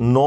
9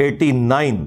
89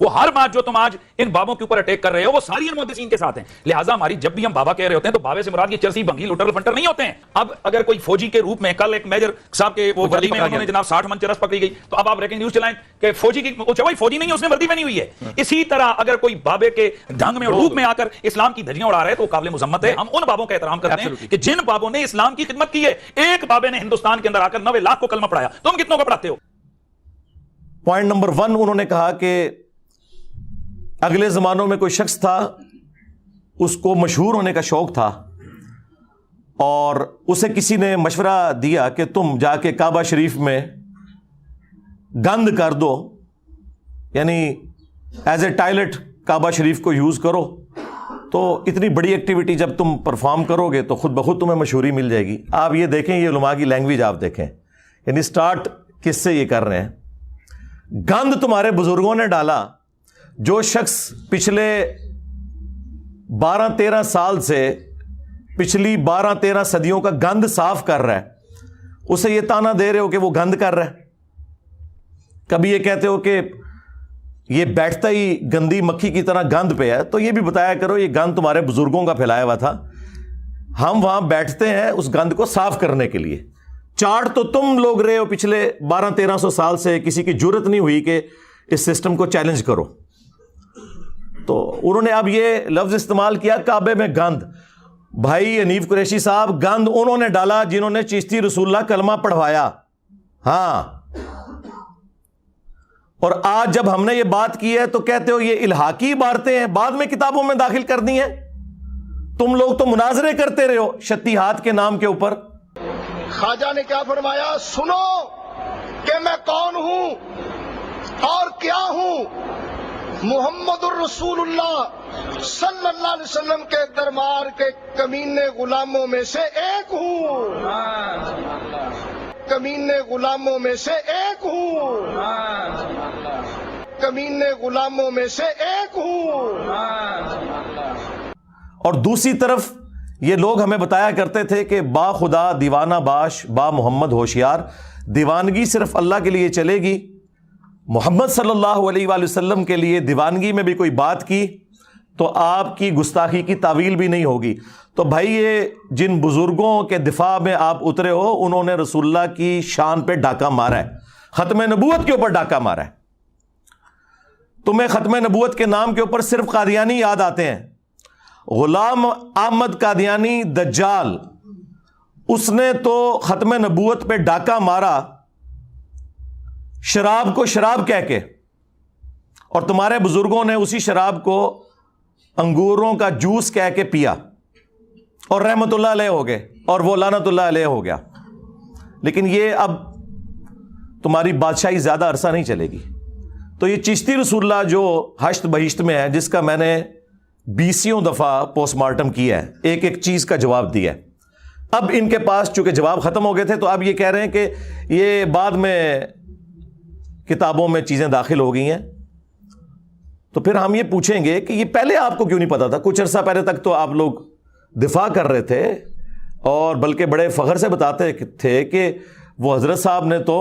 وہ ہر بات جو تم آج ان بابوں کے اوپر اٹیک کر رہے ہو وہ ساری ان محدثین کے ساتھ ہیں. لہٰذا ہماری جب بھی ہم بابا کہہ رہے ہوتے ہیں تو بابے سے مراد یہ چرسی بھنگی لوٹر فنٹر نہیں ہوتے ہیں. اب اگر کوئی فوجی کے روپ میں, کل ایک میجر صاحب کے وہ وردی میں انہوں نے جناب 60 من چرس پکڑی گئی, تو اب آپ بریکنگ نیوز چلائیں کہ فوجی کی, وہی فوجی نہیں ہے, اس نے وردی پہنی ہوئی ہے. اسی طرح اگر کوئی بابے کے ڈھنگ میں اور روپ میں آ کر اسلام کی دھجیاں اڑا رہا ہے تو قابل مذمت ہے. ہم ان بابوں کا احترام کرتے ہیں کہ جن بابوں نے اسلام کی خدمت کی ہے. ایک بابے نے ہندوستان کے اندر آ کر 90 لاکھ کو کلمہ پڑھایا, تم کتنوں کو پڑھاتے ہو؟ پوائنٹ نمبر 1 انہوں نے کہا کہ اگلے زمانوں میں کوئی شخص تھا, اس کو مشہور ہونے کا شوق تھا, اور اسے کسی نے مشورہ دیا کہ تم جا کے کعبہ شریف میں گند کر دو, یعنی ایز اے ٹائلٹ کعبہ شریف کو یوز کرو, تو اتنی بڑی ایکٹیویٹی جب تم پرفارم کرو گے تو خود بخود تمہیں مشہوری مل جائے گی. آپ یہ دیکھیں, یہ علماء کی لینگویج آپ دیکھیں, یعنی سٹارٹ کس سے یہ کر رہے ہیں. گند تمہارے بزرگوں نے ڈالا. جو شخص پچھلے 12-13 سال سے, پچھلی 12-13 صدیوں کا گند صاف کر رہا ہے, اسے یہ تانا دے رہے ہو کہ وہ گند کر رہا ہے. کبھی یہ کہتے ہو کہ یہ بیٹھتا ہی گندی مکھی کی طرح گند پہ ہے, تو یہ بھی بتایا کرو یہ گند تمہارے بزرگوں کا پھیلایا ہوا تھا, ہم وہاں بیٹھتے ہیں اس گند کو صاف کرنے کے لیے. چاٹ تو تم لوگ رہے ہو پچھلے 1200-1300 سال سے, کسی کی جرت نہیں ہوئی کہ اس سسٹم کو چیلنج کرو. تو انہوں نے اب یہ لفظ استعمال کیا کعبے میں گند. بھائی حنیف قریشی صاحب, گند انہوں نے ڈالا جنہوں نے چشتی رسول اللہ کلمہ پڑھوایا. ہاں, اور آج جب ہم نے یہ بات کی ہے تو کہتے ہو یہ الحاقی عبارتیں ہیں, بعد میں کتابوں میں داخل کر دی ہیں. تم لوگ تو مناظرے کرتے رہے ہو شتیہات کے نام کے اوپر. خواجہ نے کیا فرمایا, سنو کہ میں کون ہوں اور کیا ہوں. محمد الرسول اللہ صلی اللہ علیہ وسلم کے دربار کے کمینے غلاموں میں سے ایک ہوں. کمینے غلاموں میں سے ایک ہوں. کمینے غلاموں میں سے ایک ہوں. اور دوسری طرف یہ لوگ ہمیں بتایا کرتے تھے کہ با خدا دیوانہ باش با محمد ہوشیار, دیوانگی صرف اللہ کے لیے چلے گی, محمد صلی اللہ علیہ وآلہ وسلم کے لیے دیوانگی میں بھی کوئی بات کی تو آپ کی گستاخی کی تعویل بھی نہیں ہوگی. تو بھائی یہ جن بزرگوں کے دفاع میں آپ اترے ہو, انہوں نے رسول اللہ کی شان پہ ڈاکہ مارا ہے, ختم نبوت کے اوپر ڈاکہ مارا ہے. تمہیں ختم نبوت کے نام کے اوپر صرف قادیانی یاد آتے ہیں. غلام احمد قادیانی دجال, اس نے تو ختم نبوت پہ ڈاکہ مارا شراب کو شراب کہہ کے, اور تمہارے بزرگوں نے اسی شراب کو انگوروں کا جوس کہہ کے پیا اور رحمت اللہ علیہ ہو گئے, اور وہ لعنت اللہ علیہ ہو گیا. لیکن یہ اب تمہاری بادشاہی زیادہ عرصہ نہیں چلے گی. تو یہ چشتی رسول اللہ جو ہشت بہشت میں ہے, جس کا میں نے 20 دفعہ پوسٹ مارٹم کیا ہے, ایک ایک چیز کا جواب دیا ہے. اب ان کے پاس چونکہ جواب ختم ہو گئے تھے, تو اب یہ کہہ رہے ہیں کہ یہ بعد میں کتابوں میں چیزیں داخل ہو گئی ہیں. تو پھر ہم یہ پوچھیں گے کہ یہ پہلے آپ کو کیوں نہیں پتا تھا؟ کچھ عرصہ پہلے تک تو آپ لوگ دفاع کر رہے تھے, اور بلکہ بڑے فخر سے بتاتے تھے کہ وہ حضرت صاحب نے تو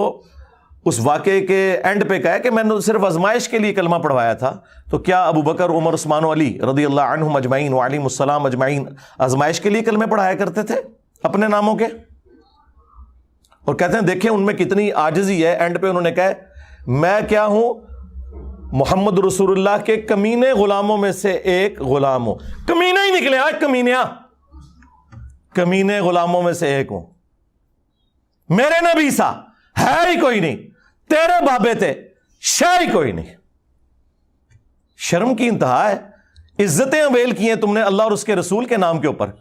اس واقعے کے اینڈ پہ کہا کہ میں نے صرف آزمائش کے لیے کلمہ پڑھوایا تھا. تو کیا ابو بکر, عمر, عثمان و علی رضی اللہ عنہم اجمعین وعلیہم السلام اجمعین آزمائش کے لیے کلمے پڑھایا کرتے تھے اپنے ناموں کے؟ اور کہتے ہیں دیکھیں ان میں کتنی عاجزی ہے. اینڈ پہ انہوں نے کہا میں کیا ہوں, محمد رسول اللہ کے کمینے غلاموں میں سے ایک غلام ہوں. کمینے ہی نکلے آج, کمینیا, کمینے غلاموں میں سے ایک ہوں. میرے نبی سا ہے ہی کوئی نہیں, تیرے بابے تھے شے ہی کوئی نہیں. شرم کی انتہا ہے. عزتیں اویل کی ہیں تم نے اللہ اور اس کے رسول کے نام کے اوپر,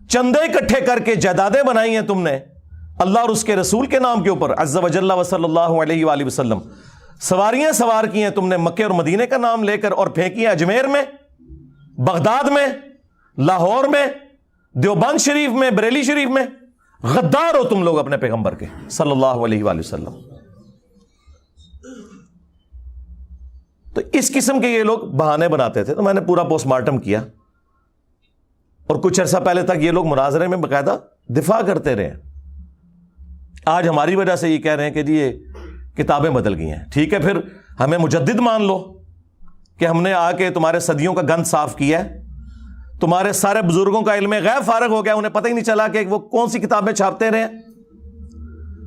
چندے اکٹھے کر کے جائیدادیں بنائی ہیں تم نے اللہ اور اس کے رسول کے نام کے اوپر عز وجل و صلی اللہ علیہ وآلہ وسلم. سواریاں سوار کی ہیں تم نے مکے اور مدینے کا نام لے کر, اور پھینکی ہیں اجمیر میں, بغداد میں, لاہور میں, دیوبند شریف میں, بریلی شریف میں. غدار ہو تم لوگ اپنے پیغمبر کے صلی اللہ علیہ وآلہ وسلم. تو اس قسم کے یہ لوگ بہانے بناتے تھے. تو میں نے پورا پوسٹ مارٹم کیا, اور کچھ عرصہ پہلے تک یہ لوگ مناظرے میں باقاعدہ دفاع کرتے رہے. آج ہماری وجہ سے یہ کہہ رہے ہیں کہ جی یہ کتابیں بدل گئی ہیں. ٹھیک ہے, پھر ہمیں مجدد مان لو کہ ہم نے آ کے تمہارے صدیوں کا گند صاف کیا ہے. تمہارے سارے بزرگوں کا علم غیب فارغ ہو گیا, انہیں پتہ ہی نہیں چلا کہ وہ کون سی کتابیں چھاپتے رہے.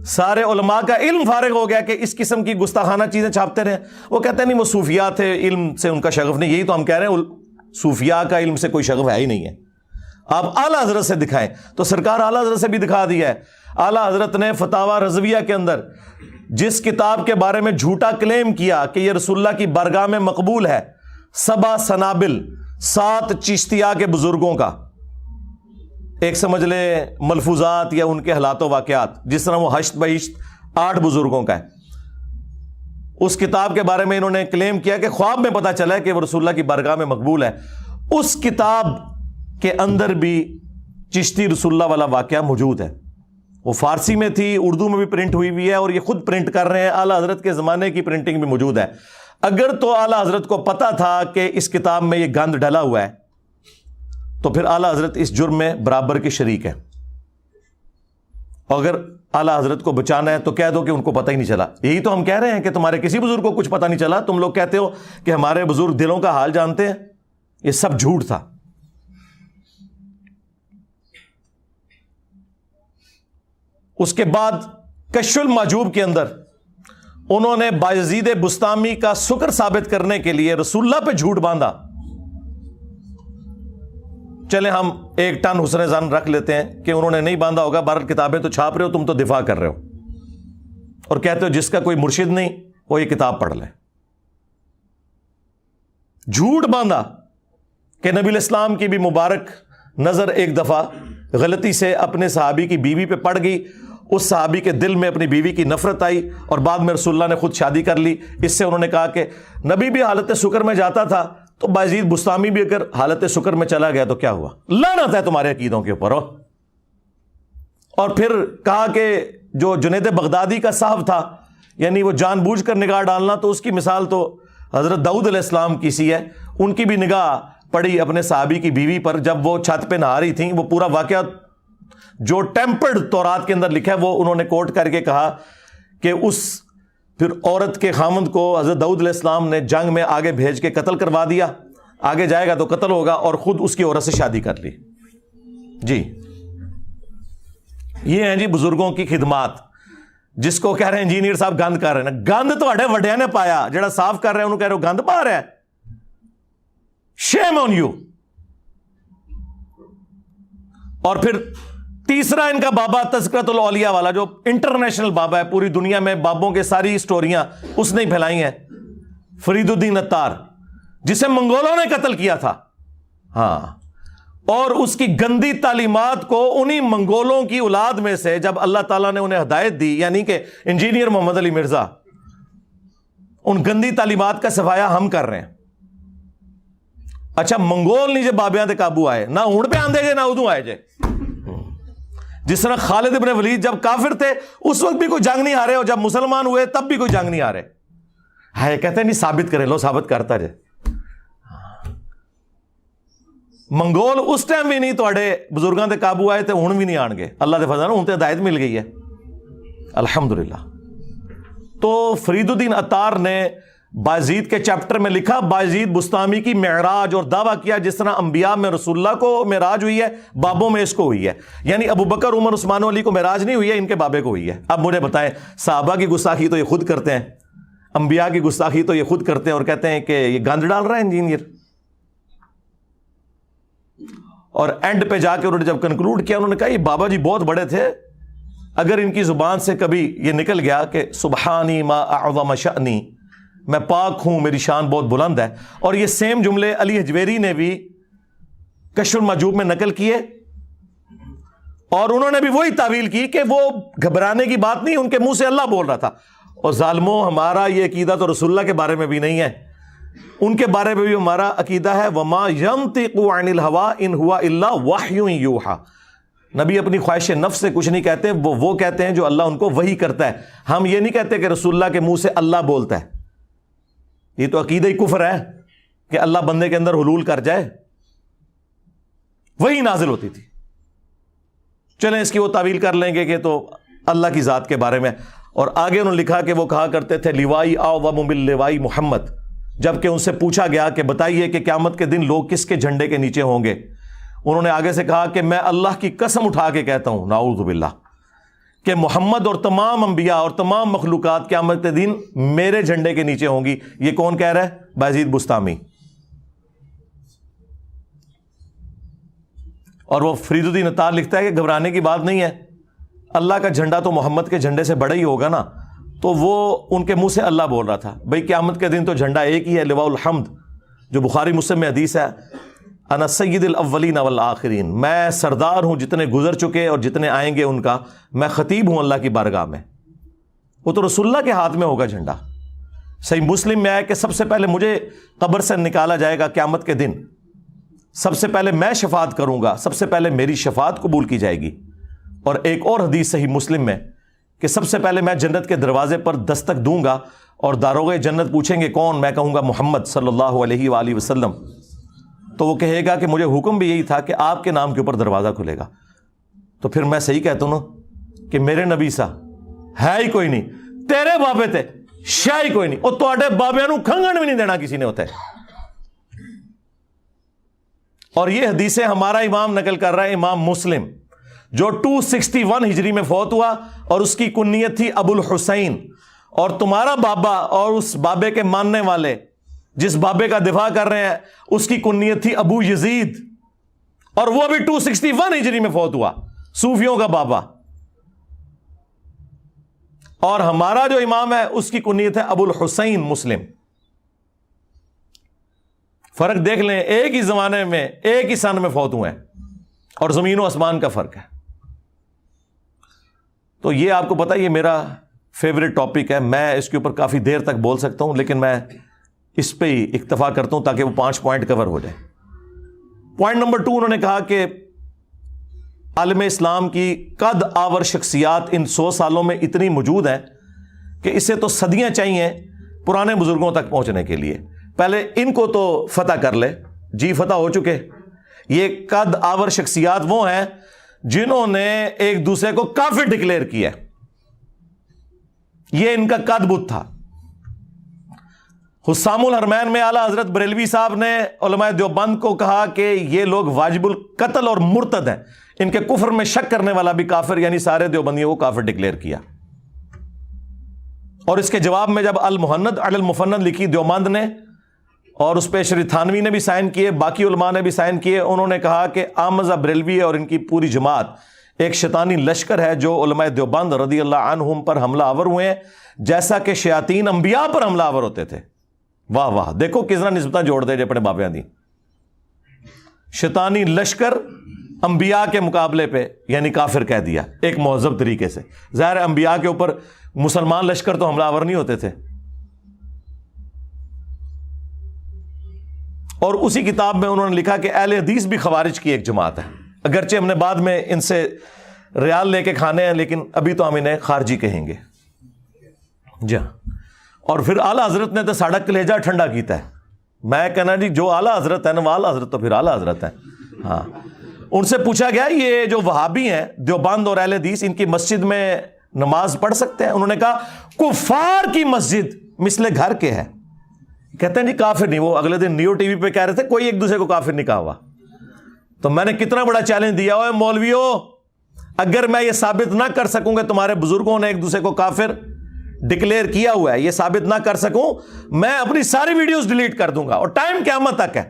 سارے علماء کا علم فارغ ہو گیا کہ اس قسم کی گستاخانہ چیزیں چھاپتے رہے. وہ کہتے ہیں نہیں وہ صوفیاء تھے, علم سے ان کا شغف نہیں. یہی تو ہم کہہ رہے ہیں, صوفیاء کا علم سے کوئی شغف ہے ہی نہیں ہے. آپ اعلیٰ حضرت سے دکھائیں. تو سرکار اعلیٰ حضرت سے بھی دکھا دیا ہے. اعلیٰ حضرت نے فتاوی رضویہ کے اندر جس کتاب کے بارے میں جھوٹا کلیم کیا کہ یہ رسول اللہ کی بارگاہ میں مقبول ہے, 7 سنابل 7 چشتیہ کے بزرگوں کا, ایک سمجھ لے ملفوظات یا ان کے حالات و واقعات, جس طرح وہ ہشت بہشت 8 بزرگوں کا ہے. اس کتاب کے بارے میں انہوں نے کلیم کیا کہ خواب میں پتا چلا ہے کہ وہ رسول اللہ کی بارگاہ میں مقبول ہے. اس کتاب کے اندر بھی چشتی رسول اللہ والا واقعہ موجود ہے. وہ فارسی میں تھی, اردو میں بھی پرنٹ ہوئی ہے, اور یہ خود پرنٹ کر رہے ہیں. اعلیٰ حضرت کے زمانے کی پرنٹنگ بھی موجود ہے. اگر تو اعلیٰ حضرت کو پتا تھا کہ اس کتاب میں یہ گند ڈلا ہوا ہے, تو پھر اعلیٰ حضرت اس جرم میں برابر کے شریک ہے. اگر اعلیٰ حضرت کو بچانا ہے تو کہہ دو کہ ان کو پتہ ہی نہیں چلا. یہی تو ہم کہہ رہے ہیں کہ تمہارے کسی بزرگ کو کچھ پتہ نہیں چلا. تم لوگ کہتے ہو کہ ہمارے بزرگ دلوں کا حال جانتے ہیں. یہ سب جھوٹ تھا. اس کے بعد کشف المحجوب کے اندر انہوں نے بایزید بسطامی کا سکر ثابت کرنے کے لیے رسول اللہ پہ جھوٹ باندھا. چلے ہم 1 ٹن حسن ظن رکھ لیتے ہیں کہ انہوں نے نہیں باندھا ہوگا. بہرحال کتابیں تو چھاپ رہے ہو, تم تو دفاع کر رہے ہو اور کہتے ہو جس کا کوئی مرشد نہیں وہ یہ کتاب پڑھ لے. جھوٹ باندھا کہ نبی الاسلام کی بھی مبارک نظر ایک دفعہ غلطی سے اپنے صحابی کی بیوی پہ پڑ گئی. اس صحابی کے دل میں اپنی بیوی کی نفرت آئی اور بعد میں رسول اللہ نے خود شادی کر لی. اس سے انہوں نے کہا کہ نبی بھی حالت سکر میں جاتا تھا, تو بایزید بسطامی بھی اگر حالت سکر میں چلا گیا تو کیا ہوا؟ لعنت ہے تمہارے عقیدوں کے اوپر. اور پھر کہا کہ جو جنید بغدادی کا صاحب تھا, یعنی وہ جان بوجھ کر نگاہ ڈالنا, تو اس کی مثال تو حضرت داؤد علیہ السلام کی سی ہے. ان کی بھی نگاہ پڑی اپنے صحابی کی بیوی پر جب وہ چھت پہ نہا رہی تھیں. وہ پورا واقعہ جو ٹیمپرڈ تورات کے اندر لکھا ہے وہ انہوں نے کوٹ کر کے کہا کہ اس پھر عورت کے خامند کو حضرت داؤد علیہ السلام نے جنگ میں آگے بھیج کے قتل کروا دیا. آگے جائے گا تو قتل ہوگا, اور خود اس کی عورت سے شادی کر لی. جی یہ ہیں جی بزرگوں کی خدمات, جس کو کہہ رہے ہیں انجینئر صاحب گند کر رہے ہیں. گند تو اڈے وڈیا نے پایا, جڑا صاف کر رہے ہیں انہوں کہہ رہے ہو گند پا رہا ہے. شیم آن یو. اور پھر تیسرا ان کا بابا تذکرۃ الاولیاء والا, جو انٹرنیشنل بابا ہے, پوری دنیا میں بابوں کے ساری سٹوریاں اس نے پھیلائی ہیں, فرید الدین عطار, جسے منگولوں نے قتل کیا تھا. ہاں, اور اس کی گندی تعلیمات کو انہی منگولوں کی اولاد میں سے جب اللہ تعالیٰ نے انہیں ہدایت دی, یعنی کہ انجینئر محمد علی مرزا, ان گندی تعلیمات کا صفایا ہم کر رہے ہیں. اچھا منگول نہیں جے بابیاں دے قابو آئے, نہ ہون پہ آندے جے نہ ادوں آئے جے. جس طرح خالد ابن ولید جب کافر تھے اس وقت بھی کوئی جنگ نہیں ہارے, اور جب مسلمان ہوئے تب بھی کوئی جنگ نہیں ہارے. ہے کہتے ہیں نہیں ثابت کرے, لو ثابت کرتا جے. منگول اس ٹائم بھی نہیں توڑے بزرگاں دے قابو آئے تھے, ہن بھی نہیں آن گے. اللہ دے فضل ہن تے ہدایت مل گئی ہے الحمدللہ. تو فرید الدین عطار نے بایزید کے چیپٹر میں لکھا, بایزید بسطامی کی معراج, اور دعویٰ کیا جس طرح انبیاء میں رسول اللہ کو معراج ہوئی ہے, بابوں میں اس کو ہوئی ہے. یعنی ابو بکر عمر عثمان و علی کو معراج نہیں ہوئی ہے, ان کے بابے کو ہوئی ہے. اب مجھے بتائیں, صحابہ کی گستاخی تو یہ خود کرتے ہیں, انبیاء کی گستاخی تو یہ خود کرتے ہیں, اور کہتے ہیں کہ یہ گند ڈال رہا ہے انجینئر. اور اینڈ پہ جا کے انہوں نے جب کنکلوڈ کیا, انہوں نے کہا یہ بابا جی بہت بڑے تھے, اگر ان کی زبان سے کبھی یہ نکل گیا کہ سبحانی ما اعظم شأنی, میں پاک ہوں, میری شان بہت بلند ہے. اور یہ سیم جملے علی حجویری نے بھی کشف المحجوب میں نقل کیے, اور انہوں نے بھی وہی تعویل کی کہ وہ گھبرانے کی بات نہیں, ان کے منہ سے اللہ بول رہا تھا. اور ظالموں, ہمارا یہ عقیدہ تو رسول اللہ کے بارے میں بھی نہیں ہے, ان کے بارے میں بھی ہمارا عقیدہ ہے وما ینطق عن الهوى ان هو الا وحی یوحى. نبی اپنی خواہش نفس سے کچھ نہیں کہتے, وہ کہتے ہیں جو اللہ ان کو وحی کرتا ہے. ہم یہ نہیں کہتے کہ رسول اللہ کے منہ سے اللہ بولتا ہے. یہ تو عقیدہ ہی کفر ہے کہ اللہ بندے کے اندر حلول کر جائے, وہی نازل ہوتی تھی. چلیں اس کی وہ تعویل کر لیں گے کہ تو اللہ کی ذات کے بارے میں. اور آگے انہوں نے لکھا کہ وہ کہا کرتے تھے لیوائی اعظم من لیوائی محمد، جبکہ ان سے پوچھا گیا کہ بتائیے کہ قیامت کے دن لوگ کس کے جھنڈے کے نیچے ہوں گے، انہوں نے آگے سے کہا کہ میں اللہ کی قسم اٹھا کے کہتا ہوں نعوذ باللہ کہ محمد اور تمام انبیاء اور تمام مخلوقات قیامت کے دن میرے جھنڈے کے نیچے ہوں گی۔ یہ کون کہہ رہا ہے؟ بایزید بستامی۔ اور وہ فرید الدین عطار لکھتا ہے کہ گھبرانے کی بات نہیں ہے، اللہ کا جھنڈا تو محمد کے جھنڈے سے بڑا ہی ہوگا نا۔ تو وہ ان کے منہ سے اللہ بول رہا تھا، بھئی قیامت کے دن تو جھنڈا ایک ہی ہے، لواء الحمد، جو بخاری مسلم میں حدیث ہے، انا سید الاولین والآخرین، میں سردار ہوں جتنے گزر چکے اور جتنے آئیں گے ان کا، میں خطیب ہوں اللہ کی بارگاہ میں۔ وہ تو رسول اللہ کے ہاتھ میں ہوگا جھنڈا۔ صحیح مسلم میں آیا کہ سب سے پہلے مجھے قبر سے نکالا جائے گا قیامت کے دن، سب سے پہلے میں شفاعت کروں گا، سب سے پہلے میری شفاعت قبول کی جائے گی۔ اور ایک اور حدیث صحیح مسلم میں کہ سب سے پہلے میں جنت کے دروازے پر دستک دوں گا اور داروغ جنت پوچھیں گے کون، میں کہوں گا محمد صلی اللہ علیہ وآلہ وسلم، تو وہ کہے گا کہ مجھے حکم بھی یہی تھا کہ آپ کے نام کے اوپر دروازہ کھلے گا۔ تو پھر میں صحیح کہتا ہوں نا کہ میرے نبی سا ہے ہی کوئی نہیں، تیرے بابے تے شاہ ہی کوئی نہیں، اور تواڈے بابے نو کھنگن بھی نہیں دینا کسی نے ہوتا ہے۔ اور یہ حدیثیں ہمارا امام نقل کر رہا ہے، امام مسلم، جو 261 ہجری میں فوت ہوا، اور اس کی کنیت تھی ابو الحسین۔ اور تمہارا بابا اور اس بابے کے ماننے والے جس بابے کا دفاع کر رہے ہیں اس کی کنیت تھی ابو یزید، اور وہ بھی 261 ہجری میں فوت ہوا، صوفیوں کا بابا۔ اور ہمارا جو امام ہے اس کی کنیت ہے ابو الحسین مسلم۔ فرق دیکھ لیں، ایک ہی زمانے میں ایک ہی سن میں فوت ہوئے ہیں، اور زمین و آسمان کا فرق ہے۔ تو یہ آپ کو پتا، یہ میرا فیوریٹ ٹاپک ہے، میں اس کے اوپر کافی دیر تک بول سکتا ہوں، لیکن میں اس پہ ہی اکتفا کرتا ہوں تاکہ وہ 5 پوائنٹ کور ہو جائے۔ پوائنٹ نمبر 2، انہوں نے کہا کہ عالم اسلام کی قد آور شخصیات ان 100 سالوں میں اتنی موجود ہیں کہ اسے تو صدیاں چاہیے پرانے بزرگوں تک پہنچنے کے لیے، پہلے ان کو تو فتح کر لے۔ جی فتح ہو چکے۔ یہ قد آور شخصیات وہ ہیں جنہوں نے ایک دوسرے کو کافر ڈکلیئر کیا، یہ ان کا قد بت تھا۔ حسام الحرمین میں اعلیٰ حضرت بریلوی صاحب نے علماء دیوبند کو کہا کہ یہ لوگ واجب القتل اور مرتد ہیں، ان کے کفر میں شک کرنے والا بھی کافر، یعنی سارے دیوبندیوں کو کافر ڈکلیئر کیا۔ اور اس کے جواب میں جب المحند علی المفند لکھی دیوبند نے، اور اس پہ شری تھانوی نے بھی سائن کیے، باقی علماء نے بھی سائن کیے، انہوں نے کہا کہ آمزہ بریلوی اور ان کی پوری جماعت ایک شیطانی لشکر ہے جو علماء دیوبند رضی اللہ عنہم پر حملہ آور ہوئے ہیں، جیسا کہ شیاطین انبیاء پر حملہ آور ہوتے تھے۔ واہ واہ، دیکھو کس طرح نسبتاں جوڑ دے جو اپنے بابیاں دی۔ شیطانی لشکر انبیاء کے مقابلے پہ یعنی کافر کہہ دیا ایک مہذب طریقے سے۔ ظاہر ہے انبیاء کے اوپر مسلمان لشکر تو حملہ آور نہیں ہوتے تھے۔ اور اسی کتاب میں انہوں نے لکھا کہ اہل حدیث بھی خوارج کی ایک جماعت ہے، اگرچہ ہم نے بعد میں ان سے ریال لے کے کھانے ہیں، لیکن ابھی تو ہم انہیں خارجی کہیں گے۔ جی ہاں، اور پھر اعلیٰ حضرت نے تو ساڑا کلیجہ ٹھنڈا کیتا ہے۔ میں کہنا جی جو اعلیٰ حضرت ہے نا، وہ اعلیٰ حضرت تو پھر اعلیٰ حضرت ہے۔ ہاں، ان سے پوچھا گیا یہ جو وہابی ہیں دیوبند اور اہل حدیث، ان کی مسجد میں نماز پڑھ سکتے ہیں؟ انہوں نے کہا کفار کی مسجد مثل گھر کے ہے۔ کہتے ہیں جی کافر نہیں۔ وہ اگلے دن نیو ٹی وی پہ کہہ رہے تھے کوئی ایک دوسرے کو کافر نہیں کہا ہوا۔ تو میں نے کتنا بڑا چیلنج دیا ہوا ہے مولویوں، اگر میں یہ ثابت نہ کر سکوں کہ تمہارے بزرگوں نے ایک دوسرے کو کافر ڈکلیئر کیا ہوا ہے، یہ ثابت نہ کر سکوں، میں اپنی ساری ویڈیوز ڈیلیٹ کر دوں گا، اور ٹائم قیامت تک ہے۔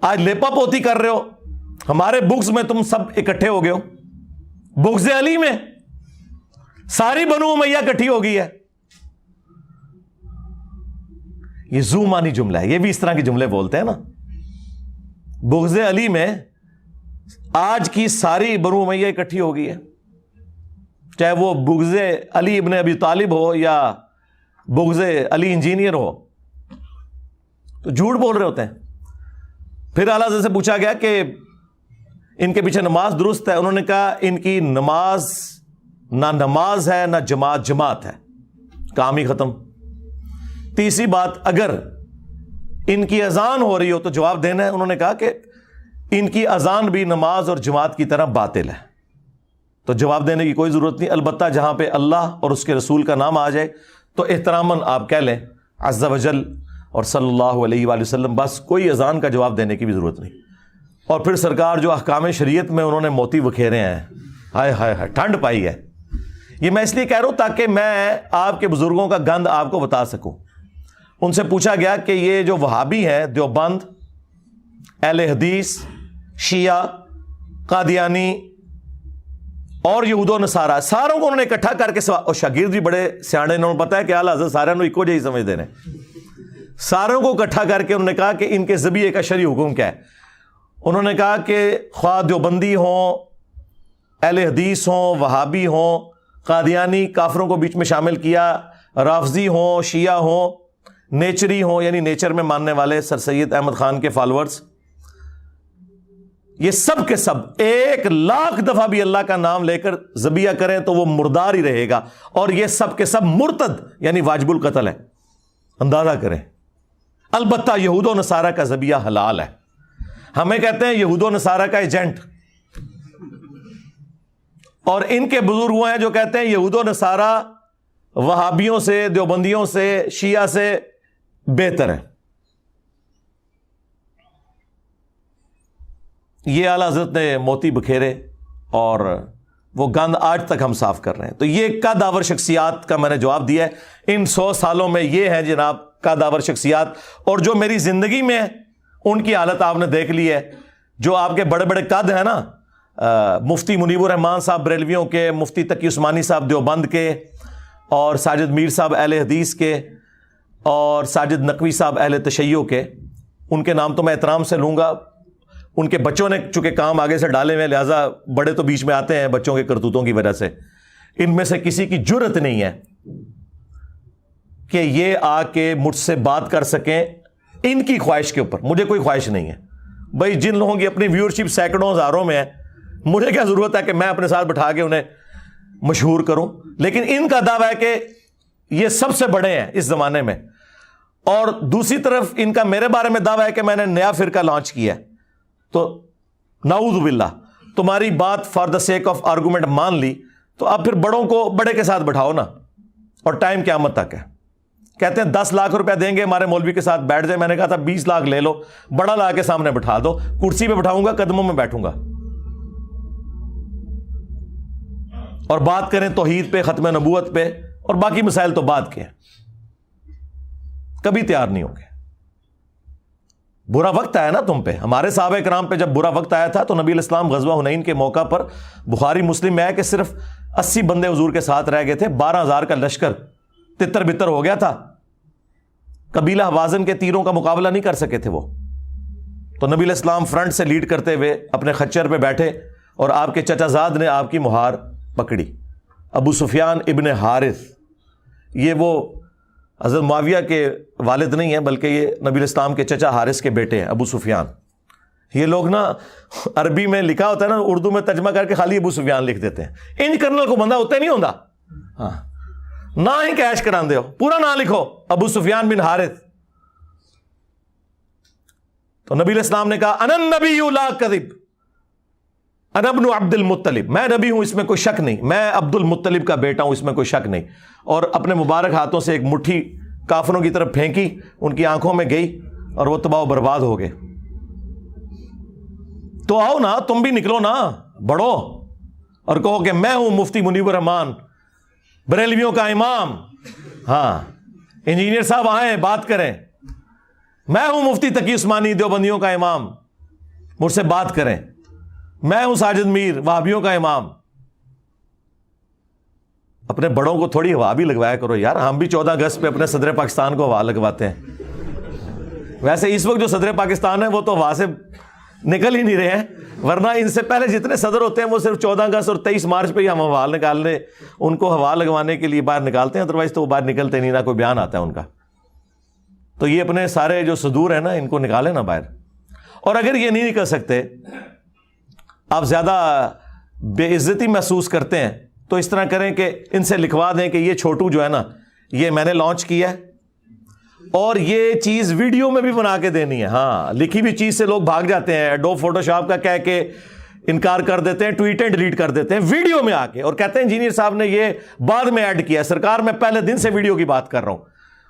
آج لیپا پوتی کر رہے ہو، ہمارے بکس میں تم سب اکٹھے ہو گئے ہو، بغض علی میں ساری بنو امیہ اکٹھی ہو گئی ہے۔ یہ زومانی جملہ ہے، یہ بھی اس طرح کے جملے بولتے ہیں نا۔ بغض علی میں آج کی ساری بنو امیہ اکٹھی ہو گئی ہے، چاہے وہ بغض علی ابن ابی طالب ہو یا بغض علی انجینئر ہو، تو جھوٹ بول رہے ہوتے ہیں۔ پھر اعلیٰ حضرت سے پوچھا گیا کہ ان کے پیچھے نماز درست ہے؟ انہوں نے کہا ان کی نماز نہ نماز ہے نہ جماعت ہے، کام ہی ختم۔ تیسری بات، اگر ان کی اذان ہو رہی ہو تو جواب دینا ہے۔ انہوں نے کہا کہ ان کی اذان بھی نماز اور جماعت کی طرح باطل ہے۔ تو جواب دینے کی کوئی ضرورت نہیں. البتہ جہاں پہ اللہ اور اس کے رسول کا نام آ جائے تو احتراماً آپ کہہ لیں عز وجل اور صلی اللہ علیہ وآلہ وسلم، بس کوئی اذان کا جواب دینے کی بھی ضرورت نہیں. اور پھر سرکار جو احکام شریعت میں انہوں نے موتی بکھیرے ہیں، ہائے ہائے ہائے ٹھنڈ پائی ہے. یہ میں اس لیے کہہ رہا ہوں تاکہ میں آپ کے بزرگوں کا گند آپ کو بتا سکوں. ان سے پوچھا گیا کہ یہ جو وہابی ہیں، دیوبند، اہل حدیث، شیعہ، قادیانی اور یہود و نصارہ، ساروں کو انہوں نے اکٹھا کر کے اور شاگرد بھی بڑے سیانے، انہوں نے پتا ہے کہ اعلیٰ حضرت سارے انہوں ایکو جہی سمجھتے ہیں، ساروں کو اکٹھا کر کے انہوں نے کہا کہ ان کے ذبیحے کا شرعی حکم کیا ہے. انہوں نے کہا کہ خواہ دیوبندی ہوں، اہل حدیث ہوں، وہابی ہوں، قادیانی، کافروں کو بیچ میں شامل کیا، رافضی ہوں، شیعہ ہوں، نیچری ہوں یعنی نیچر میں ماننے والے سر سید احمد خان کے فالورز، یہ سب کے سب 1,00,000 دفعہ بھی اللہ کا نام لے کر ذبیحہ کریں تو وہ مردار ہی رہے گا. اور یہ سب کے سب مرتد یعنی واجب القتل ہے. اندازہ کریں. البتہ یہود و نصارہ کا ذبیحہ حلال ہے. ہمیں کہتے ہیں یہود و نصارہ کا ایجنٹ، اور ان کے بزرگ وہ ہیں جو کہتے ہیں یہود و نصارہ وہابیوں سے، دیوبندیوں سے، شیعہ سے بہتر ہے. یہ اعلیٰ حضرت نے موتی بکھیرے اور وہ گند آج تک ہم صاف کر رہے ہیں. تو یہ کا داور شخصیات کا میں نے جواب دیا ہے. ان 100 سالوں میں یہ ہے جناب کا داور شخصیات، اور جو میری زندگی میں ان کی حالت آپ نے دیکھ لی ہے. جو آپ کے بڑے بڑے قد ہیں نا، مفتی منیب الرحمان صاحب بریلویوں کے، مفتی تقی عثمانی صاحب دیوبند کے، اور ساجد میر صاحب اہل حدیث کے، اور ساجد نقوی صاحب اہل تشیع کے، ان کے نام تو میں احترام سے لوں گا. ان کے بچوں نے چونکہ کام آگے سے ڈالے ہوئے، لہٰذا بڑے تو بیچ میں آتے ہیں بچوں کے کرتوتوں کی وجہ سے. ان میں سے کسی کی جرت نہیں ہے کہ یہ آ کے مجھ سے بات کر سکیں ان کی خواہش کے اوپر. مجھے کوئی خواہش نہیں ہے بھائی. جن لوگوں کی اپنی ویورشپ سینکڑوں ہزاروں میں ہے، مجھے کیا ضرورت ہے کہ میں اپنے ساتھ بٹھا کے انہیں مشہور کروں. لیکن ان کا دعویٰ ہے کہ یہ سب سے بڑے ہیں اس زمانے میں، اور دوسری طرف ان کا میرے بارے میں دعویٰ ہے کہ میں نے نیا فرقہ لانچ کیا ہے. تو نعوذ باللہ، تمہاری بات for the sake of argument مان لی تو اب پھر بڑوں کو بڑے کے ساتھ بٹھاؤ نا. اور ٹائم قیامت تک ہے. کہتے ہیں 10 لاکھ روپیہ دیں گے ہمارے مولوی کے ساتھ بیٹھ جائے. میں نے کہا تھا 20 لاکھ لے لو، بڑا لا کے سامنے بٹھا دو، کرسی پہ بٹھاؤں گا، قدموں میں بیٹھوں گا، اور بات کریں توحید پہ، ختم نبوت پہ، اور باقی مسائل تو بعد کے ہیں. کبھی تیار نہیں ہوں گے. برا وقت آیا نا تم پہ. ہمارے صحابہ کرام پہ جب برا وقت آیا تھا تو نبی علیہ السلام غزوہ حنین کے موقع پر، بخاری مسلم میں ہے کہ صرف 80 بندے حضور کے ساتھ رہ گئے تھے. 12,000 کا لشکر تتر بتر ہو گیا تھا. قبیلہ حوازن کے تیروں کا مقابلہ نہیں کر سکے تھے وہ. تو نبی علیہ السلام فرنٹ سے لیڈ کرتے ہوئے اپنے خچر پہ بیٹھے، اور آپ کے چچا زاد نے آپ کی مہار پکڑی. ابو سفیان ابن حارث، یہ وہ حضرت معاویہ کے والد نہیں ہیں بلکہ یہ نبی علیہ السلام کے چچا حارث کے بیٹے ہیں، ابو سفیان. یہ لوگ نا عربی میں لکھا ہوتا ہے نا، اردو میں ترجمہ کر کے خالی ابو سفیان لکھ دیتے ہیں. ان کرنل کو بندہ ہوتا نہیں ہوتا. ہاں، نہ ہی کیش کران دے ہو، پورا نام لکھو ابو سفیان بن حارث. تو نبی علیہ السلام نے کہا انا النبی لا کذب، انا ابن عبد المطلب، میں نبی ہوں اس میں کوئی شک نہیں، میں عبد المطلب کا بیٹا ہوں اس میں کوئی شک نہیں. اور اپنے مبارک ہاتھوں سے ایک مٹھی کافروں کی طرف پھینکی، ان کی آنکھوں میں گئی اور وہ تباہ و برباد ہو گئے. تو آؤ نا، تم بھی نکلو نا، بڑھو اور کہو کہ میں ہوں مفتی منیب الرحمان بریلویوں کا امام. ہاں، انجینئر صاحب آئیں بات کریں. میں ہوں مفتی تقی عثمانی دیوبندیوں کا امام، مجھ سے بات کریں. میں ہوں ساجد میر وہابیوں کا امام. اپنے بڑوں کو تھوڑی ہوا بھی لگوایا کرو یار. ہم بھی 14 اگست پہ اپنے صدر پاکستان کو ہوا لگواتے ہیں. ویسے اس وقت جو صدر پاکستان ہے وہ تو ہوا سے نکل ہی نہیں رہے ہیں، ورنہ ان سے پہلے جتنے صدر ہوتے ہیں وہ صرف 14 اگست اور 23 مارچ پہ ہی ہم ہوا نکالنے، ان کو ہوا لگوانے کے لیے باہر نکالتے ہیں، ادروائز تو وہ باہر نکلتے نہیں، نہ کوئی بیان آتا ہے ان کا. تو یہ اپنے سارے جو صدور ہیں نا ان کو نکالیں نا باہر. اور اگر یہ نہیں نکل سکتے، آپ زیادہ بے عزتی محسوس کرتے ہیں، تو اس طرح کریں کہ ان سے لکھوا دیں کہ یہ چھوٹو جو ہے نا، یہ میں نے لانچ کیا ہے اور یہ چیز ویڈیو میں بھی بنا کے دینی ہے. ہاں، لکھی ہوئی چیز سے لوگ بھاگ جاتے ہیں. ایڈوب فوٹو شاپ کا کہہ کے انکار کر دیتے ہیں, ٹویٹیں ڈیلیٹ کر دیتے ہیں ویڈیو میں آ کے, اور کہتے ہیں انجینئر صاحب نے یہ بعد میں ایڈ کیا ہے. سرکار میں پہلے دن سے ویڈیو کی بات کر رہا ہوں.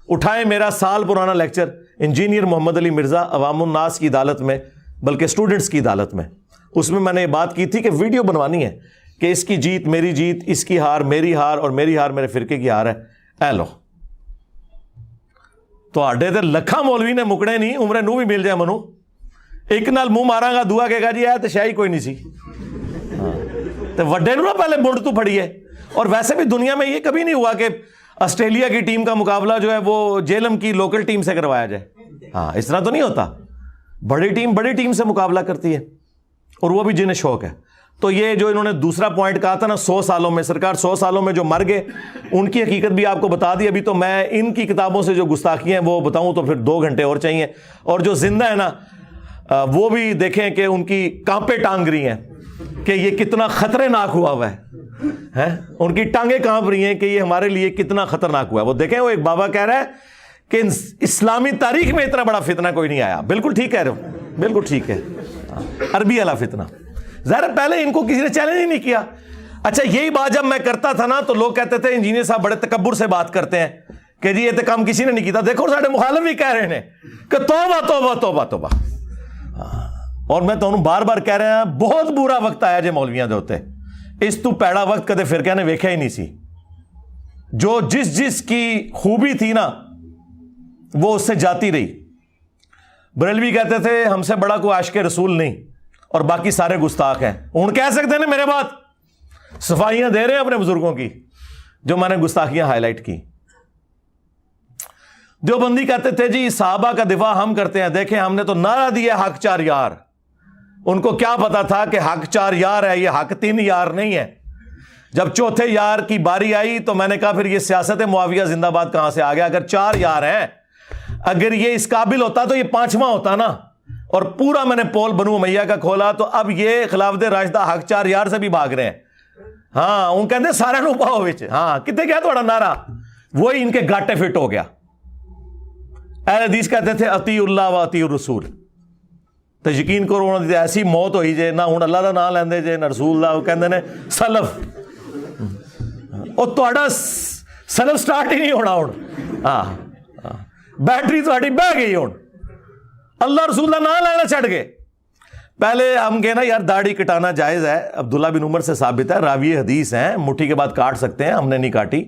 اٹھائیں میرا سال پرانا لیکچر انجینئر محمد علی مرزا عوام الناس کی عدالت میں, بلکہ اسٹوڈنٹس کی عدالت میں. اس میں نے یہ بات کی تھی کہ ویڈیو بنوانی ہے کہ اس کی جیت میری جیت, اس کی ہار میری ہار, اور میری ہار میرے فرقے کی ہار ہے. اے لو تو آڈے تے لکھاں مولوی نے مکڑے نہیں, عمرے نو بھی مل جائے منو, ایک نال منہ ماراں گا دعا کہے گا جی ہے تو شاہی کوئی نہیں سی. تو وڈے نو نا پہلے منڈ تو پڑی ہے. اور ویسے بھی دنیا میں یہ کبھی نہیں ہوا کہ آسٹریلیا کی ٹیم کا مقابلہ جو ہے وہ جیلم کی لوکل ٹیم سے کروایا جائے. ہاں اس طرح تو نہیں ہوتا. بڑی ٹیم سے مقابلہ کرتی ہے, اور وہ بھی جنہیں شوق ہے. تو یہ جو انہوں نے دوسرا پوائنٹ کہا تھا نا 100 سالوں میں, سرکار 100 سالوں میں جو مر گئے ان کی حقیقت بھی آپ کو بتا دی. ابھی تو میں ان کی کتابوں سے جو گستاخیاں ہیں وہ بتاؤں تو پھر 2 گھنٹے اور چاہیے. اور جو زندہ ہے نا وہ بھی دیکھیں کہ ان کی کانپیں ٹانگ رہی ہیں کہ یہ کتنا خطرناک ہوا ہے. ان کی ٹانگیں کانپ رہی ہیں کہ یہ ہمارے لیے کتنا خطرناک ہوا ہے. وہ دیکھیں وہ ایک بابا کہہ رہا ہے کہ اسلامی تاریخ میں اتنا بڑا فتنہ کوئی نہیں آیا. بالکل ٹھیک کہہ رہے ہو, بالکل ٹھیک ہے. عربی والا فتنہ ظاہر پہلے ان کو کسی نے چیلنج ہی نہیں کیا. اچھا یہی بات جب میں کرتا تھا نا تو لوگ کہتے تھے انجینئر صاحب بڑے تکبر سے بات کرتے ہیں کہ جی یہ تو کام کسی نے نہیں کیا. دیکھو ساڈے مخالف بھی کہہ رہے ہیں کہ توبہ توبہ توبہ توبہ. اور میں تو بار بار کہہ رہا ہوں بہت برا وقت آیا جے مولویاں دے ہوتے. اس تو پیڑا وقت کدے فرقہ نے ویکھیا ہی نہیں سی. جو جس کی خوبی تھی نا وہ اس سے جاتی رہی. بریلوی کہتے تھے ہم سے بڑا کوئی عاشق رسول نہیں اور باقی سارے گستاخ ہیں. ہوں کہہ سکتے ہیں میرے بات صفائیاں دے رہے ہیں اپنے بزرگوں کی جو میں نے گستاخیاں ہائی لائٹ کی. دیوبندی کہتے تھے جی صحابہ کا دفاع ہم کرتے ہیں. دیکھیں ہم نے تو نعرہ دیا حق 4 یار. ان کو کیا پتا تھا کہ حق 4 یار ہے, یہ حق 3 یار نہیں ہے. جب چوتھے یار کی باری آئی تو میں نے کہا پھر یہ سیاست معاویہ زندہ باد کہاں سے آ گیا. اگر 4 یار ہیں, اگر یہ اس قابل ہوتا تو یہ 5واں ہوتا نا. اور پورا میں نے پول بنو امیہ کا کھولا تو اب یہ خلافت راشدہ حق 4 یار سے بھی بھاگ رہے ہیں. ہاں ان کہتے سارے نو پاؤ وچ. ہاں کتنے کیا تھوڑا نعرہ وہی ان کے گاٹے فٹ ہو گیا. اہل حدیث کہتے تھے اطیع اللہ و اطیع الرسول. تو یقین کرو انہوں نے ایسی موت ہوئی جے نہ ہوں اللہ دا نام لیندے جے نہ رسول اللہ. وہ کہندے نے سلف, اور تہاڈا سلف سٹارٹ ہی نہیں ہونا. ہوں ہاں بیٹری تہاڈی بہ گئی. ہوں اللہ رسول دا نام لینا چھڈ گئے. پہلے ہم کہنا یار داڑھی کٹانا جائز ہے, عبداللہ بن عمر سے ثابت ہے, راوی حدیث ہیں, مٹھی کے بعد کاٹ سکتے ہیں, ہم نے نہیں کاٹی.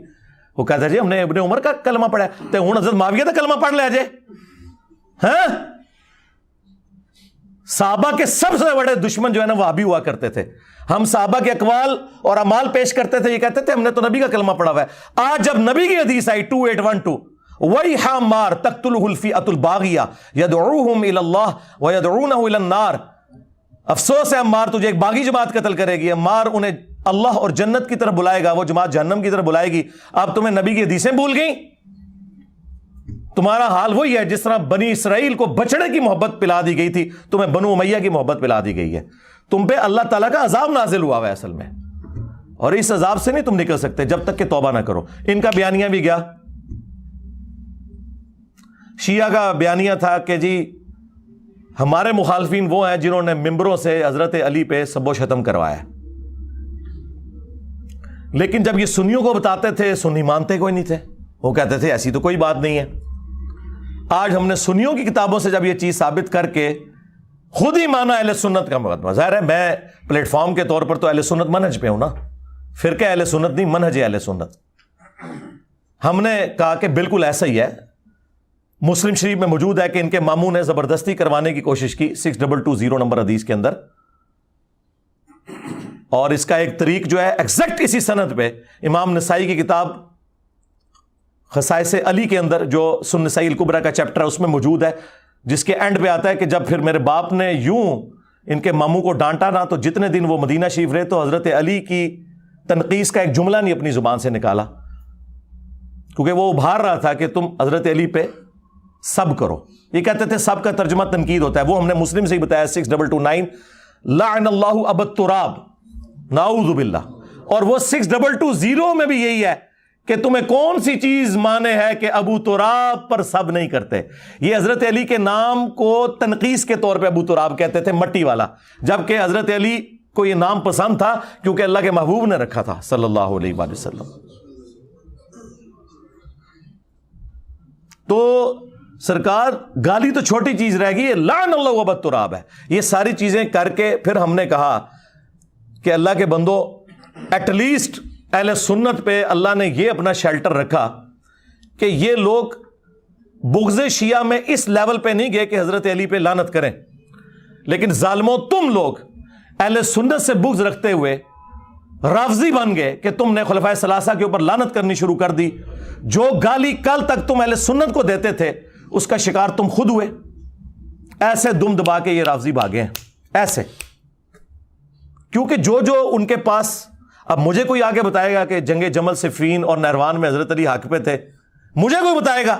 وہ کہتا ہے جی ہم نے ابن عمر کا کلمہ پڑھا ہے. تو ہوں حضرت معاویہ کا کلمہ پڑھ لیا جے. ہاں صحابہ کے سب سے بڑے دشمن جو ہے نا وہ وہابی ہوا کرتے تھے. ہم صحابہ کے اقوال اور اعمال پیش کرتے تھے, یہ کہتے تھے ہم نے تو نبی کا کلمہ پڑھا ہوا ہے. آج جب نبی کی حدیث آئی 2812 وَيْحَ عَمَّارَ تَقْتُلُهُ الْفِئَةُ الْبَاغِيَةُ يَدْعُوهُمْ إِلَى اللَّهِ وَيَدْعُونَهُ إِلَى النَّارِ. افسوس ہے عمار تجھے ایک باغی جماعت قتل کرے گی. عمار انہیں اللہ اور جنت کی طرف بلائے گا, وہ جماعت جہنم کی طرف بلائے گی. اب تمہیں نبی کی حدیثیں بھول گئیں. تمہارا حال وہی ہے جس طرح بنی اسرائیل کو بچڑے کی محبت پلا دی گئی تھی, تمہیں بنو امیہ کی محبت پلا دی گئی ہے. تم پہ اللہ تعالیٰ کا عذاب نازل ہوا ہے اصل میں, اور اس عذاب سے نہیں تم نکل سکتے جب تک کہ توبہ نہ کرو. ان کا بیانیہ بھی گیا. شیعہ کا بیانیہ تھا کہ جی ہمارے مخالفین وہ ہیں جنہوں نے ممبروں سے حضرت علی پہ سب و شتم کروایا. لیکن جب یہ سنیوں کو بتاتے تھے سنی مانتے کوئی نہیں تھے. وہ کہتے تھے ایسی تو کوئی بات نہیں ہے. آج ہم نے سنیوں کی کتابوں سے جب یہ چیز ثابت کر کے خود ہی مانا اہل سنت کا مقدمہ. ظاہر ہے میں پلیٹ فارم کے طور پر تو اہل سنت منہج پہ ہوں نا, فرقہ اہل سنت نہیں, منہج اہل سنت. ہم نے کہا کہ بالکل ایسا ہی ہے. مسلم شریف میں موجود ہے کہ ان کے ماموں نے زبردستی کروانے کی کوشش کی 6220 نمبر حدیث کے اندر, اور اس کا ایک طریق جو ہے ایگزیکٹ اسی سند پہ امام نسائی کی کتاب خصائص علی کے اندر جو سنن نسائی الکبریٰ کا چیپٹر ہے اس میں موجود ہے, جس کے اینڈ پہ آتا ہے کہ جب پھر میرے باپ نے یوں ان کے ماموں کو ڈانٹا نا, تو جتنے دن وہ مدینہ شریف رہے تو حضرت علی کی تنقیص کا ایک جملہ نہیں اپنی زبان سے نکالا, کیونکہ وہ ابھار رہا تھا کہ تم حضرت علی پہ سب کرو. یہ کہتے تھے سب کا ترجمہ تنقید ہوتا ہے. وہ ہم نے مسلم سے ہی بتایا 6229 لعن اللہ ابا التراب نعوذ باللہ. اور وہ 6220 میں بھی یہی ہے کہ تمہیں کون سی چیز مانے ہے کہ ابو تراب پر سب نہیں کرتے. یہ حضرت علی کے نام کو تنقیس کے طور پہ ابو تراب کہتے تھے, مٹی والا, جبکہ حضرت علی کو یہ نام پسند تھا کیونکہ اللہ کے محبوب نے رکھا تھا صلی اللہ علیہ وآلہ وسلم. تو سرکار گالی تو چھوٹی چیز رہ گئی, لعن اللہ وبت تراب ہے. یہ ساری چیزیں کر کے پھر ہم نے کہا کہ اللہ کے بندو, ایٹ لیسٹ اہل سنت پہ اللہ نے یہ اپنا شیلٹر رکھا کہ یہ لوگ بغض شیعہ میں اس لیول پہ نہیں گئے کہ حضرت علی پہ لعنت کریں, لیکن ظالموں تم لوگ اہل سنت سے بغض رکھتے ہوئے رافضی بن گئے کہ تم نے خلفائے ثلاثہ کے اوپر لعنت کرنی شروع کر دی. جو گالی کل تک تم اہل سنت کو دیتے تھے اس کا شکار تم خود ہوئے. ایسے دم دبا کے یہ رافضی بھاگے ہیں ایسے, کیونکہ جو ان کے پاس, اب مجھے کوئی آگے بتائے گا کہ جنگ جمل صفین اور نہروان میں حضرت علی حق پہ تھے؟ مجھے کوئی بتائے گا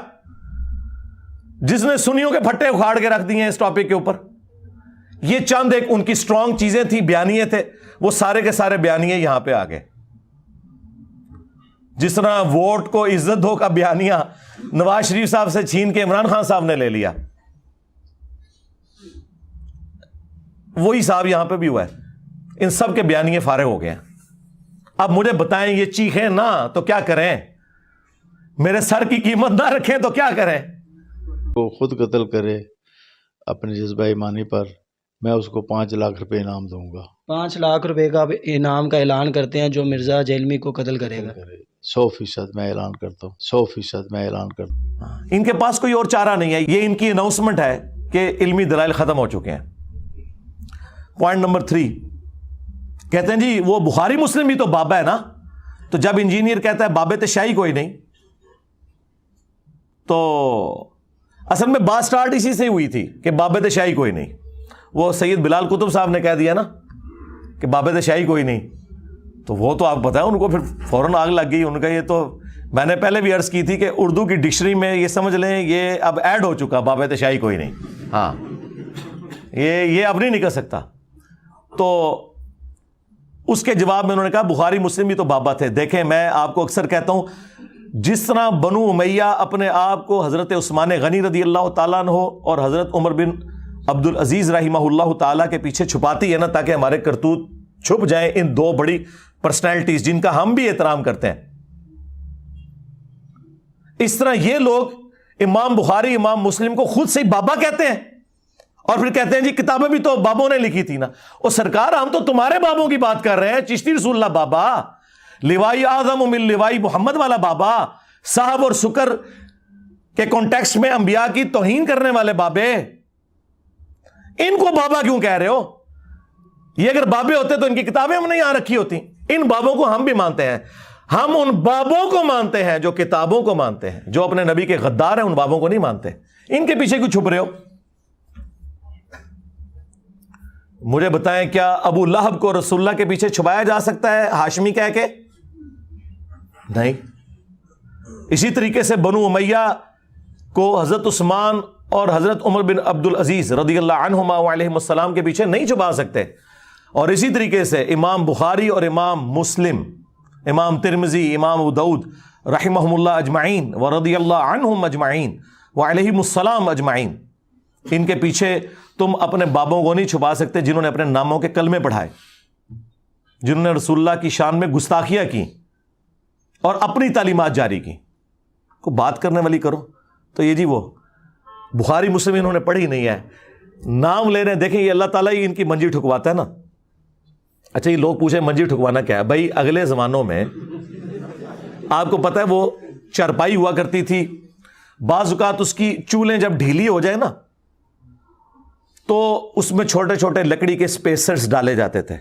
جس نے سنیوں کے پھٹے اکھاڑ کے رکھ دیے ہیں اس ٹاپک کے اوپر؟ یہ چند ایک ان کی سٹرونگ چیزیں تھی, بیانیے تھے, وہ سارے کے سارے بیانیے یہاں پہ آ گئے. جس طرح ووٹ کو عزت دو کا بیانیہ نواز شریف صاحب سے چھین کے عمران خان صاحب نے لے لیا, وہی صاحب یہاں پہ بھی ہوا ہے. ان سب کے بیانیے فارغ ہو گئے ہیں. اب مجھے بتائیں, یہ چیخیں نہ تو کیا کریں, میرے سر کی قیمت نہ رکھیں تو کیا کریں؟ وہ خود قتل کرے اپنے جذبہ ایمانی پر, میں اس کو 5 لاکھ روپے انعام دوں گا. 5 لاکھ روپے کا انعام کا اعلان کرتے ہیں جو مرزا جیلمی کو قتل کرے گا. 100% میں اعلان کرتا ہوں, 100% میں اعلان کرتا ہوں. ان کے پاس کوئی اور چارہ نہیں ہے. یہ ان کی اناؤنسمنٹ ہے کہ علمی دلائل ختم ہو چکے ہیں. پوائنٹ نمبر 3 کہتے ہیں جی وہ بخاری مسلم بھی تو بابا ہے نا, تو جب انجینئر کہتا ہے بابے تشائی کوئی نہیں, تو اصل میں بات سٹارٹ اسی سے ہوئی تھی کہ بابے تشائی کوئی نہیں. وہ سید بلال قطب صاحب نے کہہ دیا نا کہ بابے تشائی کوئی نہیں, تو وہ تو آپ پتہ ہے ان کو پھر فوراً آگ لگ گئی. ان کا یہ تو میں نے پہلے بھی عرض کی تھی کہ اردو کی ڈکشنری میں یہ سمجھ لیں یہ اب ایڈ ہو چکا, بابے تشائی کوئی نہیں. ہاں یہ اب نہیں نکل سکتا. تو اس کے جواب میں انہوں نے کہا بخاری مسلم بھی تو بابا تھے. دیکھیں میں آپ کو اکثر کہتا ہوں, جس طرح بنو امیہ اپنے آپ کو حضرت عثمان غنی رضی اللہ تعالیٰ عنہ اور حضرت عمر بن عبد العزیز رحمہ اللہ تعالیٰ کے پیچھے چھپاتی ہے نا تاکہ ہمارے کرتوت چھپ جائیں ان 2 بڑی پرسنالٹیز جن کا ہم بھی احترام کرتے ہیں, اس طرح یہ لوگ امام بخاری امام مسلم کو خود سے بابا کہتے ہیں اور پھر کہتے ہیں جی کتابیں بھی تو بابوں نے لکھی تھی نا. اور سرکار ہم تو تمہارے بابوں کی بات کر رہے ہیں, چشتی رسول اللہ بابا, لوائی اعظم من لوائی محمد والا بابا, صاحب اور سکر کے کانٹیکسٹ میں انبیاء کی توہین کرنے والے بابے. ان کو بابا کیوں کہہ رہے ہو؟ یہ اگر بابے ہوتے تو ان کی کتابیں ہم نے یہاں رکھی ہوتی. ان بابوں کو ہم بھی مانتے ہیں, ہم ان بابوں کو مانتے ہیں جو کتابوں کو مانتے ہیں, جو اپنے نبی کے غدار ہیں ان بابوں کو نہیں مانتے. ان کے پیچھے کیوں چھپ رہے ہو؟ مجھے بتائیں کیا ابو لہب کو رسول اللہ کے پیچھے چھپایا جا سکتا ہے ہاشمی کہہ کے؟ نہیں. اسی طریقے سے بنو امیہ کو حضرت عثمان اور حضرت عمر بن عبد العزیز رضی اللہ عنہما وعلیہم السلام کے پیچھے نہیں چھپا سکتے. اور اسی طریقے سے امام بخاری اور امام مسلم, امام ترمذی, امام ابو داؤد رحمہم اللہ اجمعین ورضی اللہ عنہم اجمعین وعلیہم السلام اجمعین, ان کے پیچھے تم اپنے بابوں کو نہیں چھپا سکتے جنہوں نے اپنے ناموں کے کلمے پڑھائے, جنہوں نے رسول اللہ کی شان میں گستاخیاں کی اور اپنی تعلیمات جاری کی. کو بات کرنے والی کرو تو یہ جی وہ بخاری مسلم انہوں نے پڑھی نہیں ہے, نام لے رہے ہیں. دیکھیں یہ اللہ تعالیٰ ہی ان کی منجی ٹھکواتا ہے نا. اچھا یہ لوگ پوچھیں منجی ٹھکوانا کیا ہے؟ بھائی اگلے زمانوں میں آپ کو پتہ ہے وہ چارپائی ہوا کرتی تھی, بعض اوقات اس کی چولیں جب ڈھیلی ہو جائے نا تو اس میں چھوٹے چھوٹے لکڑی کے سپیسرز ڈالے جاتے تھے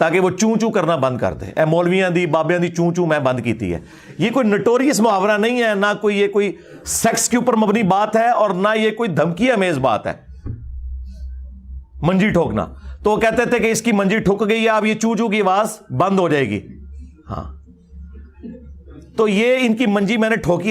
تاکہ وہ چوں چوں کرنا بند کر دے. اے مولویاں دی بابیاں دی چوں چوں میں بند کیتی ہے. یہ کوئی نٹوریس محاورہ نہیں ہے, نہ کوئی یہ کوئی سیکس کے اوپر مبنی بات ہے اور نہ یہ کوئی دھمکی امیز بات ہے منجی ٹھوکنا. تو وہ کہتے تھے کہ اس کی منجی ٹھک گئی ہے, اب یہ چوں چوں کی آواز بند ہو جائے گی. ہاں تو یہ ان کی منجی میں نے ٹھوکی